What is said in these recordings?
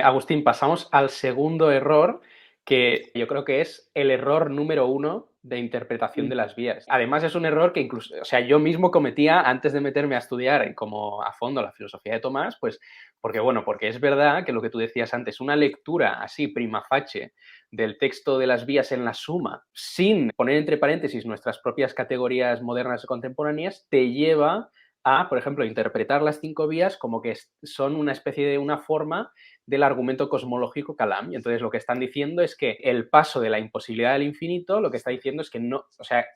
Agustín, pasamos al segundo error, que yo creo que es el error número uno de interpretación de Sí. las vías. Además, es un error que incluso, o sea, yo mismo cometía antes de meterme a estudiar como a fondo la filosofía de Tomás, pues porque es verdad que lo que tú decías antes, una lectura así prima facie del texto de las vías en la suma, sin poner entre paréntesis nuestras propias categorías modernas y contemporáneas, te lleva a, por ejemplo, interpretar las cinco vías como que son una especie de una forma del argumento cosmológico Kalam. Y entonces lo que están diciendo es que el paso de la imposibilidad al infinito, lo que está diciendo es que no, o sea,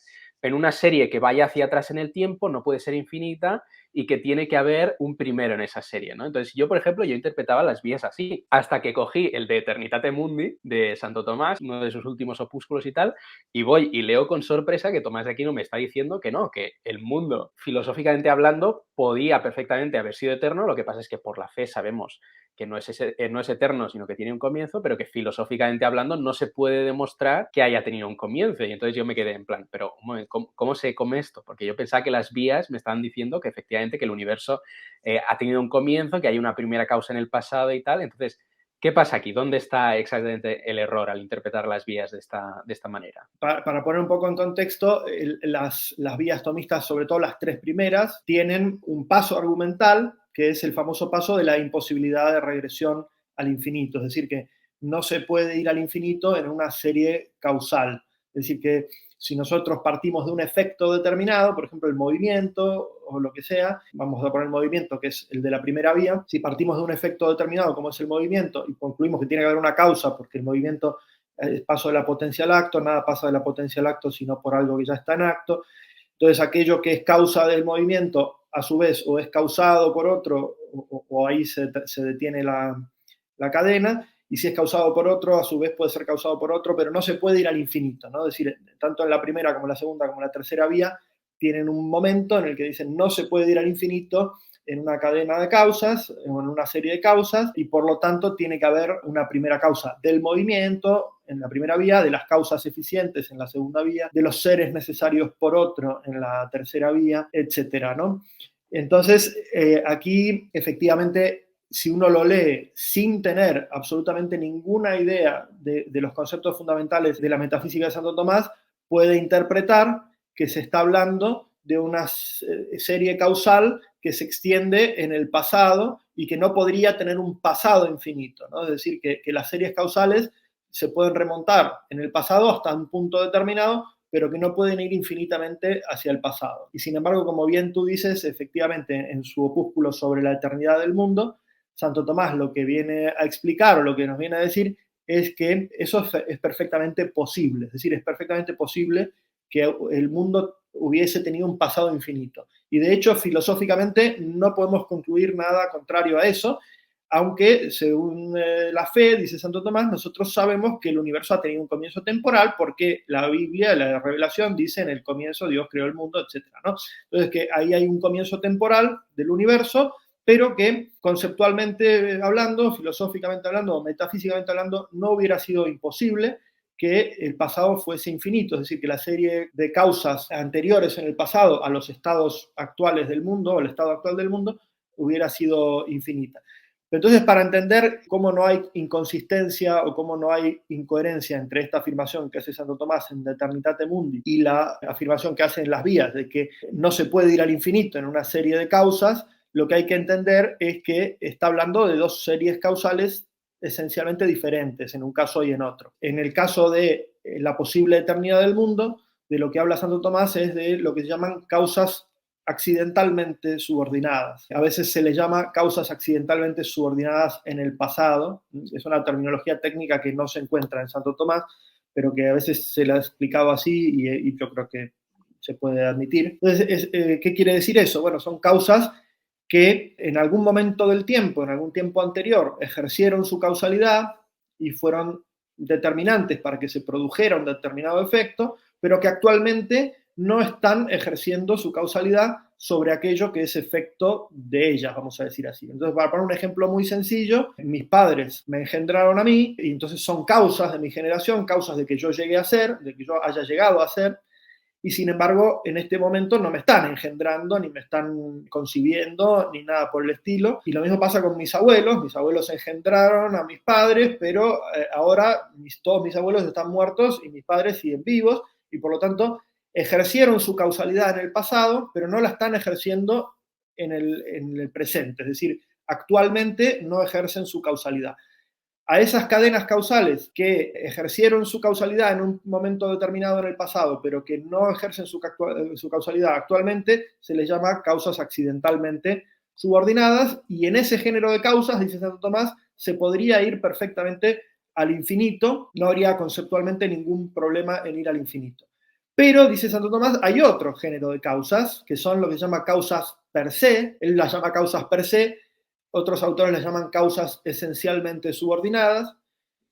en una serie que vaya hacia atrás en el tiempo no puede ser infinita y que tiene que haber un primero en esa serie, ¿no? Entonces yo, por ejemplo, yo interpretaba las vías así, hasta que cogí el de Eternitate Mundi de Santo Tomás, uno de sus últimos opúsculos y tal, y voy y leo con sorpresa que Tomás de Aquino me está diciendo que no, que el mundo, filosóficamente hablando, podía perfectamente haber sido eterno, lo que pasa es que por la fe sabemos que no es eterno, sino que tiene un comienzo, pero que filosóficamente hablando no se puede demostrar que haya tenido un comienzo. Y entonces yo me quedé en plan, pero ¿cómo se come esto? Porque yo pensaba que las vías me estaban diciendo que efectivamente que el universo ha tenido un comienzo, que hay una primera causa en el pasado y tal. Entonces, ¿qué pasa aquí? ¿Dónde está exactamente el error al interpretar las vías de esta manera? Para poner un poco en contexto, las vías tomistas, sobre todo las tres primeras, tienen un paso argumental, que es el famoso paso de la imposibilidad de regresión al infinito. Es decir, que no se puede ir al infinito en una serie causal. Es decir, que si nosotros partimos de un efecto determinado, por ejemplo, el movimiento o lo que sea, vamos a poner el movimiento, que es el de la primera vía, si partimos de un efecto determinado, como es el movimiento, y concluimos que tiene que haber una causa, porque el movimiento paso de la potencia al acto, nada pasa de la potencia al acto, sino por algo que ya está en acto. Entonces, aquello que es causa del movimiento, a su vez, o es causado por otro, o ahí se detiene la cadena, y si es causado por otro, a su vez puede ser causado por otro, pero no se puede ir al infinito, ¿no? Es decir, tanto en la primera como en la segunda como en la tercera vía, tienen un momento en el que dicen no se puede ir al infinito en una cadena de causas o en una serie de causas, y por lo tanto tiene que haber una primera causa del movimiento en la primera vía, de las causas eficientes en la segunda vía, de los seres necesarios por otro en la tercera vía, etcétera, ¿no? Entonces, aquí efectivamente, si uno lo lee sin tener absolutamente ninguna idea de los conceptos fundamentales de la metafísica de Santo Tomás, puede interpretar que se está hablando de una serie causal que se extiende en el pasado y que no podría tener un pasado infinito, ¿no? Es decir, que las series causales se pueden remontar en el pasado hasta un punto determinado, pero que no pueden ir infinitamente hacia el pasado. Y sin embargo, como bien tú dices, efectivamente, en su opúsculo sobre la eternidad del mundo, Santo Tomás lo que viene a explicar o lo que nos viene a decir es que eso es perfectamente posible, es decir, es perfectamente posible que el mundo hubiese tenido un pasado infinito. Y de hecho, filosóficamente no podemos concluir nada contrario a eso, aunque según la fe, dice Santo Tomás, nosotros sabemos que el universo ha tenido un comienzo temporal porque la Biblia, la revelación, dice en el comienzo Dios creó el mundo, etc., ¿no? Entonces, que ahí hay un comienzo temporal del universo, pero que conceptualmente hablando, filosóficamente hablando, metafísicamente hablando, no hubiera sido imposible que el pasado fuese infinito, es decir, que la serie de causas anteriores en el pasado a los estados actuales del mundo, o el estado actual del mundo, hubiera sido infinita. Entonces, para entender cómo no hay inconsistencia o cómo no hay incoherencia entre esta afirmación que hace Santo Tomás en De Eternitate Mundi y la afirmación que hacen las vías de que no se puede ir al infinito en una serie de causas, lo que hay que entender es que está hablando de dos series causales esencialmente diferentes en un caso y en otro. En el caso de la posible eternidad del mundo, de lo que habla Santo Tomás es de lo que se llaman causas accidentalmente subordinadas. A veces se les llama causas accidentalmente subordinadas en el pasado. Es una terminología técnica que no se encuentra en Santo Tomás, pero que a veces se la ha explicado así y yo creo que se puede admitir. Entonces, ¿qué quiere decir eso? Bueno, son causas que en algún momento del tiempo, en algún tiempo anterior, ejercieron su causalidad y fueron determinantes para que se produjera un determinado efecto, pero que actualmente no están ejerciendo su causalidad sobre aquello que es efecto de ellas, vamos a decir así. Entonces, para poner un ejemplo muy sencillo, mis padres me engendraron a mí y entonces son causas de mi generación, causas de que yo llegue a ser, de que yo haya llegado a ser, y sin embargo en este momento no me están engendrando, ni me están concibiendo, ni nada por el estilo. Y lo mismo pasa con mis abuelos engendraron a mis padres, pero ahora todos mis abuelos están muertos y mis padres siguen vivos, y por lo tanto ejercieron su causalidad en el pasado, pero no la están ejerciendo en el presente, es decir, actualmente no ejercen su causalidad. A esas cadenas causales que ejercieron su causalidad en un momento determinado en el pasado, pero que no ejercen su causalidad actualmente, se les llama causas accidentalmente subordinadas, y en ese género de causas, dice Santo Tomás, se podría ir perfectamente al infinito, no habría conceptualmente ningún problema en ir al infinito. Pero, dice Santo Tomás, hay otro género de causas, que son lo que se llama causas per se, él las llama causas per se, otros autores las llaman causas esencialmente subordinadas,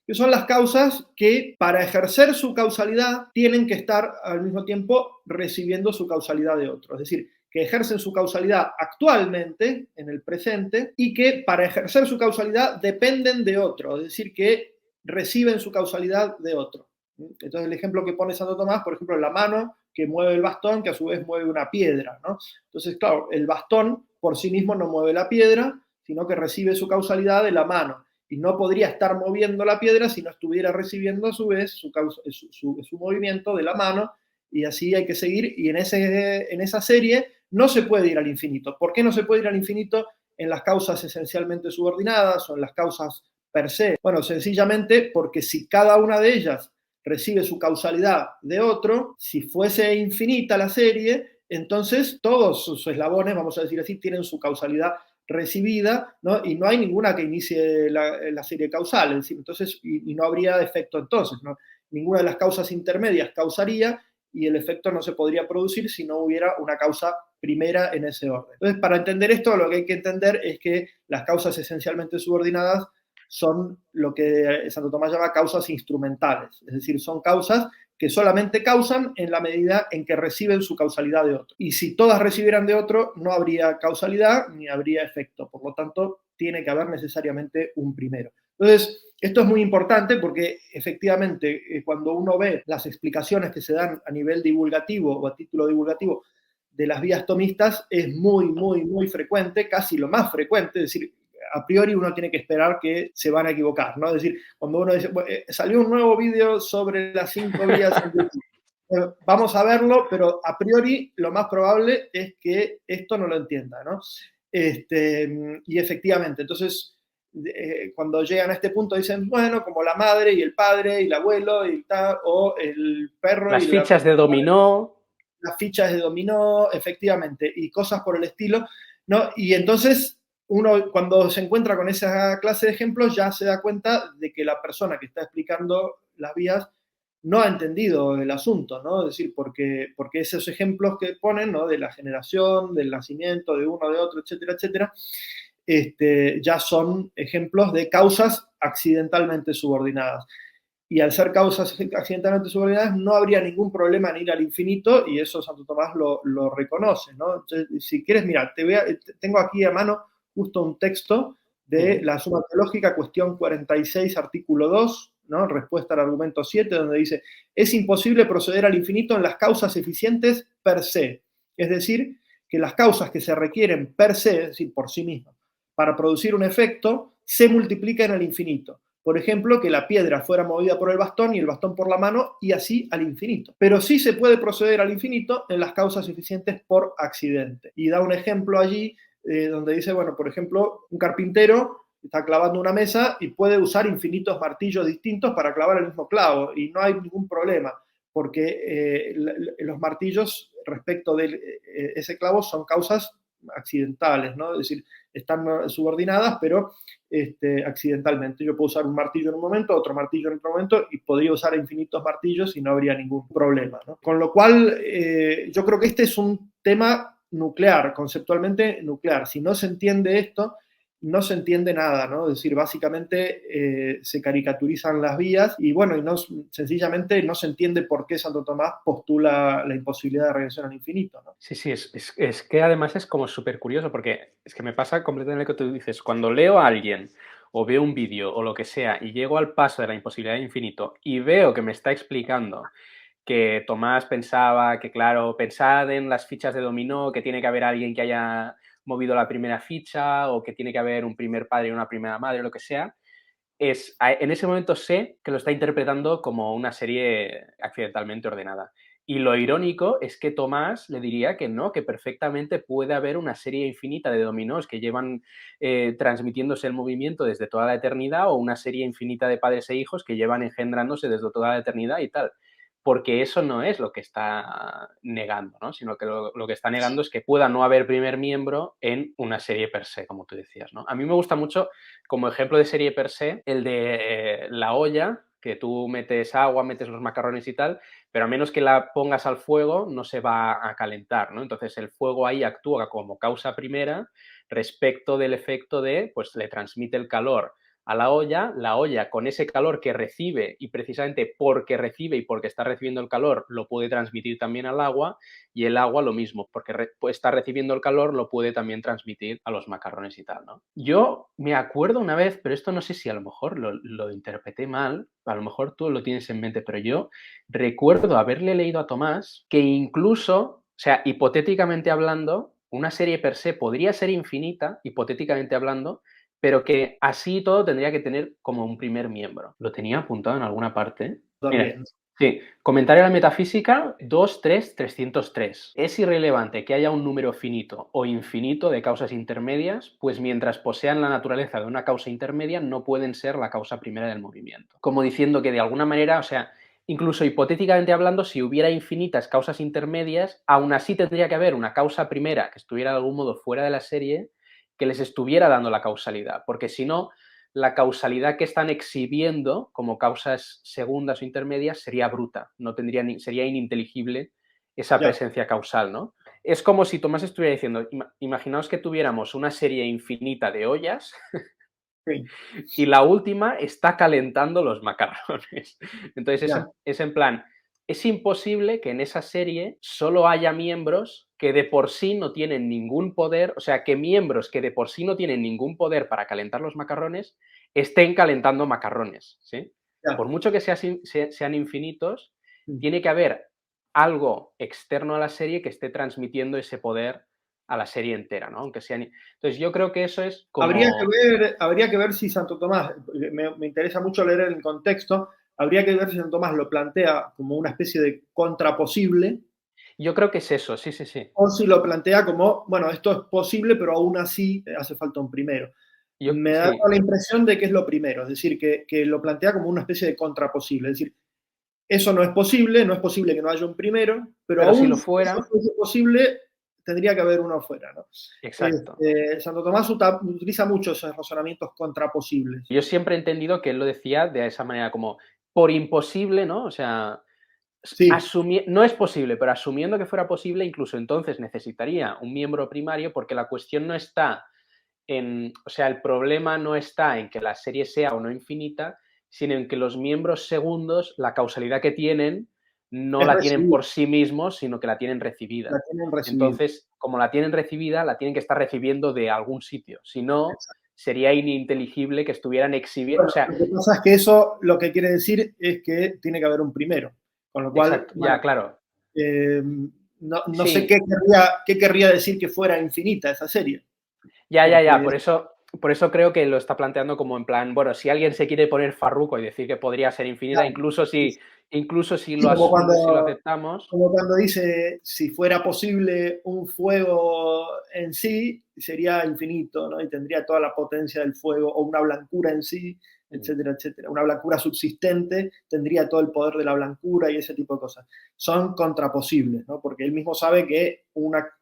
que son las causas que para ejercer su causalidad tienen que estar al mismo tiempo recibiendo su causalidad de otro. Es decir, que ejercen su causalidad actualmente, en el presente, y que para ejercer su causalidad dependen de otro, es decir, que reciben su causalidad de otro. Entonces el ejemplo que pone Santo Tomás, por ejemplo, la mano que mueve el bastón, que a su vez mueve una piedra, ¿no? Entonces, claro, el bastón por sí mismo no mueve la piedra, sino que recibe su causalidad de la mano. Y no podría estar moviendo la piedra si no estuviera recibiendo a su vez su movimiento de la mano, y así hay que seguir. Y en esa serie no se puede ir al infinito. ¿Por qué no se puede ir al infinito en las causas esencialmente subordinadas o en las causas per se? Bueno, sencillamente porque si cada una de ellas recibe su causalidad de otro, si fuese infinita la serie, entonces todos sus eslabones, vamos a decir así, tienen su causalidad recibida, ¿no? Y no hay ninguna que inicie la serie causal, es decir, entonces, y no habría efecto entonces, ¿no? Ninguna de las causas intermedias causaría, y el efecto no se podría producir si no hubiera una causa primera en ese orden. Entonces, para entender esto, lo que hay que entender es que las causas esencialmente subordinadas son lo que Santo Tomás llama causas instrumentales, es decir, son causas que solamente causan en la medida en que reciben su causalidad de otro. Y si todas recibieran de otro, no habría causalidad ni habría efecto. Por lo tanto, tiene que haber necesariamente un primero. Entonces, esto es muy importante porque efectivamente cuando uno ve las explicaciones que se dan a nivel divulgativo o a título divulgativo de las vías tomistas, es muy frecuente, casi lo más frecuente, es decir, a priori uno tiene que esperar que se van a equivocar, ¿no? Es decir, cuando uno dice, salió un nuevo vídeo sobre las 5 vías en YouTube, vamos a verlo, pero a priori lo más probable es que esto no lo entienda, ¿no? Y efectivamente, entonces, cuando llegan a este punto dicen, bueno, como la madre y el padre y el abuelo y tal, o el perro Las y la... fichas de dominó. Las fichas de dominó, efectivamente, y cosas por el estilo, ¿no? Y entonces uno cuando se encuentra con esa clase de ejemplos ya se da cuenta de que la persona que está explicando las vías no ha entendido el asunto, ¿no? Es decir, porque esos ejemplos que ponen, ¿no? De la generación, del nacimiento, de uno, de otro, etcétera, etcétera, ya son ejemplos de causas accidentalmente subordinadas. Y al ser causas accidentalmente subordinadas, no habría ningún problema en ir al infinito, y eso Santo Tomás lo reconoce, ¿no? Entonces, si quieres, mira, tengo aquí a mano justo un texto de la Suma Teológica, cuestión 46, artículo 2, ¿no? Respuesta al argumento 7, donde dice, es imposible proceder al infinito en las causas eficientes per se, es decir, que las causas que se requieren per se, es decir, por sí mismas, para producir un efecto, se multiplican al infinito. Por ejemplo, que la piedra fuera movida por el bastón y el bastón por la mano, y así al infinito. Pero sí se puede proceder al infinito en las causas eficientes por accidente. Y da un ejemplo allí donde dice, bueno, por ejemplo, un carpintero está clavando una mesa y puede usar infinitos martillos distintos para clavar el mismo clavo, y no hay ningún problema, porque los martillos respecto de ese clavo son causas accidentales, ¿no? Es decir, están subordinadas, pero accidentalmente. Yo puedo usar un martillo en un momento, otro martillo en otro momento, y podría usar infinitos martillos y no habría ningún problema, ¿no? Con lo cual, yo creo que este es un tema nuclear, conceptualmente nuclear. Si no se entiende esto, no se entiende nada, ¿no? Es decir, básicamente se caricaturizan las vías y bueno, y no, sencillamente no se entiende por qué Santo Tomás postula la imposibilidad de regresión al infinito, ¿no? Sí, sí, es que además es como súper curioso porque es que me pasa completamente lo que tú dices. Cuando leo a alguien o veo un vídeo o lo que sea y llego al paso de la imposibilidad de infinito y veo que me está explicando que Tomás pensaba que, claro, pensad en las fichas de dominó, que tiene que haber alguien que haya movido la primera ficha o que tiene que haber un primer padre y una primera madre, lo que sea, en ese momento sé que lo está interpretando como una serie accidentalmente ordenada. Y lo irónico es que Tomás le diría que no, que perfectamente puede haber una serie infinita de dominós que llevan transmitiéndose el movimiento desde toda la eternidad o una serie infinita de padres e hijos que llevan engendrándose desde toda la eternidad y tal. Porque eso no es lo que está negando, ¿no? Sino que lo que está negando es que pueda no haber primer miembro en una serie per se, como tú decías, ¿no? A mí me gusta mucho, como ejemplo de serie per se, el de la olla, que tú metes agua, metes los macarrones y tal, pero a menos que la pongas al fuego no se va a calentar, ¿no? Entonces el fuego ahí actúa como causa primera respecto del efecto de, pues le transmite el calor a la olla con ese calor que recibe y precisamente porque recibe y porque está recibiendo el calor lo puede transmitir también al agua y el agua lo mismo, porque está recibiendo el calor lo puede también transmitir a los macarrones y tal, ¿no? Yo me acuerdo una vez, pero esto no sé si a lo mejor lo interpreté mal, a lo mejor tú lo tienes en mente, pero yo recuerdo haberle leído a Tomás que incluso, o sea, hipotéticamente hablando, una serie per se podría ser infinita, hipotéticamente hablando, pero que así todo tendría que tener como un primer miembro. ¿Lo tenía apuntado en alguna parte? Mira, También. sí. Comentario de la metafísica 2.3.303. Es irrelevante que haya un número finito o infinito de causas intermedias, pues mientras posean la naturaleza de una causa intermedia, no pueden ser la causa primera del movimiento. Como diciendo que de alguna manera, o sea, incluso hipotéticamente hablando, si hubiera infinitas causas intermedias, aún así tendría que haber una causa primera que estuviera de algún modo fuera de la serie que les estuviera dando la causalidad, porque si no, la causalidad que están exhibiendo como causas segundas o intermedias sería bruta, no tendría sería ininteligible esa Ya. presencia causal, ¿no? Es como si Tomás estuviera diciendo, imaginaos que tuviéramos una serie infinita de ollas Sí. y la última está calentando los macarrones. Entonces Ya. es en plan, es imposible que en esa serie solo haya miembros que de por sí no tienen ningún poder, o sea, que miembros que de por sí no tienen ningún poder para calentar los macarrones estén calentando macarrones, ¿sí? Ya. Por mucho que sean infinitos, Mm. tiene que haber algo externo a la serie que esté transmitiendo ese poder a la serie entera, ¿no? Aunque sean... Entonces yo creo que eso es como... Habría que ver si Santo Tomás, me interesa mucho leer el contexto, habría que ver si Santo Tomás lo plantea como una especie de contraposible Yo creo que es eso, sí, sí, sí. o si lo plantea como, bueno, esto es posible, pero aún así hace falta un primero. Me da Sí, la impresión de que es lo primero, es decir, que lo plantea como una especie de contraposible, es decir, eso no es posible que no haya un primero, pero pero si aún lo si eso fuera, fuese posible, tendría que haber uno afuera, ¿no? exacto. Santo Tomás utiliza mucho esos razonamientos contraposibles. Yo siempre he entendido que él lo decía de esa manera, como por imposible, ¿no? O sea, Sí, no es posible, pero asumiendo que fuera posible, incluso entonces necesitaría un miembro primario porque la cuestión no está o sea, el problema no está en que la serie sea o no infinita, sino en que los miembros segundos, la causalidad que tienen, no es la tienen recibir, por sí mismos, sino que la tienen la recibida. tienen recibida. Entonces, como la tienen recibida, la tienen que estar recibiendo de algún sitio. Si no, sería ininteligible que estuvieran exhibiendo. O Bueno, sea, lo que pasa es que eso lo que quiere decir es que tiene que haber un primero. Con lo cual, exacto, ya, bueno, claro. no sé Sí, qué querría decir que fuera infinita esa serie. ya, ya, ya. Porque, Por eso creo que lo está planteando como en plan, bueno, si alguien se quiere poner farruco y decir que podría ser infinita, claro, incluso sí, si lo aceptamos, como cuando dice, si fuera posible un fuego en sí, sería infinito, ¿no? Y tendría toda la potencia del fuego, o una blancura en sí, etcétera, etcétera. Una blancura subsistente tendría todo el poder de la blancura y ese tipo de cosas. Son contraposibles, ¿no? Porque él mismo sabe que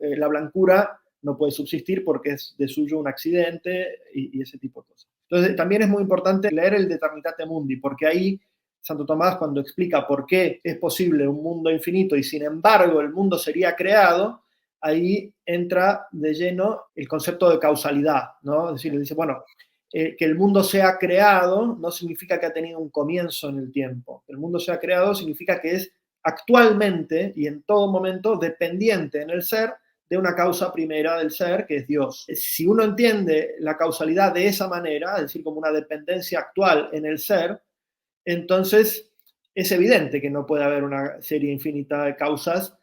la blancura no puede subsistir porque es de suyo un accidente y ese tipo de cosas. Entonces, también es muy importante leer el De Eternitate Mundi, porque ahí Santo Tomás, cuando explica por qué es posible un mundo infinito y sin embargo el mundo sería creado, ahí entra de lleno el concepto de causalidad, ¿no? Es decir, dice, bueno, que el mundo sea creado no significa que ha tenido un comienzo en el tiempo. Que el mundo sea creado significa que es actualmente y en todo momento dependiente en el ser de una causa primera del ser, que es Dios. Si uno entiende la causalidad de esa manera, es decir, como una dependencia actual en el ser, entonces es evidente que no puede haber una serie infinita de causas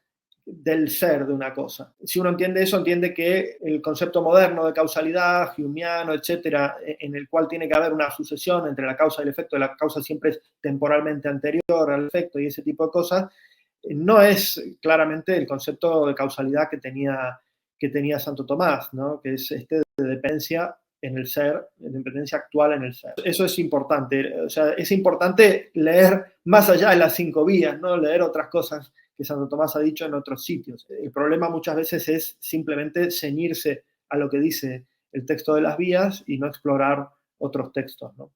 del ser de una cosa. Si uno entiende eso, entiende que el concepto moderno de causalidad, humeano, etcétera, en el cual tiene que haber una sucesión entre la causa y el efecto, la causa siempre es temporalmente anterior al efecto y ese tipo de cosas, no es claramente el concepto de causalidad que tenía Santo Tomás, ¿no? Que es de dependencia en el ser, de dependencia actual en el ser. Eso es importante, o sea, es importante leer más allá de las 5 vías, ¿no? Leer otras cosas que Santo Tomás ha dicho en otros sitios. El problema muchas veces es simplemente ceñirse a lo que dice el texto de las vías y no explorar otros textos, ¿no?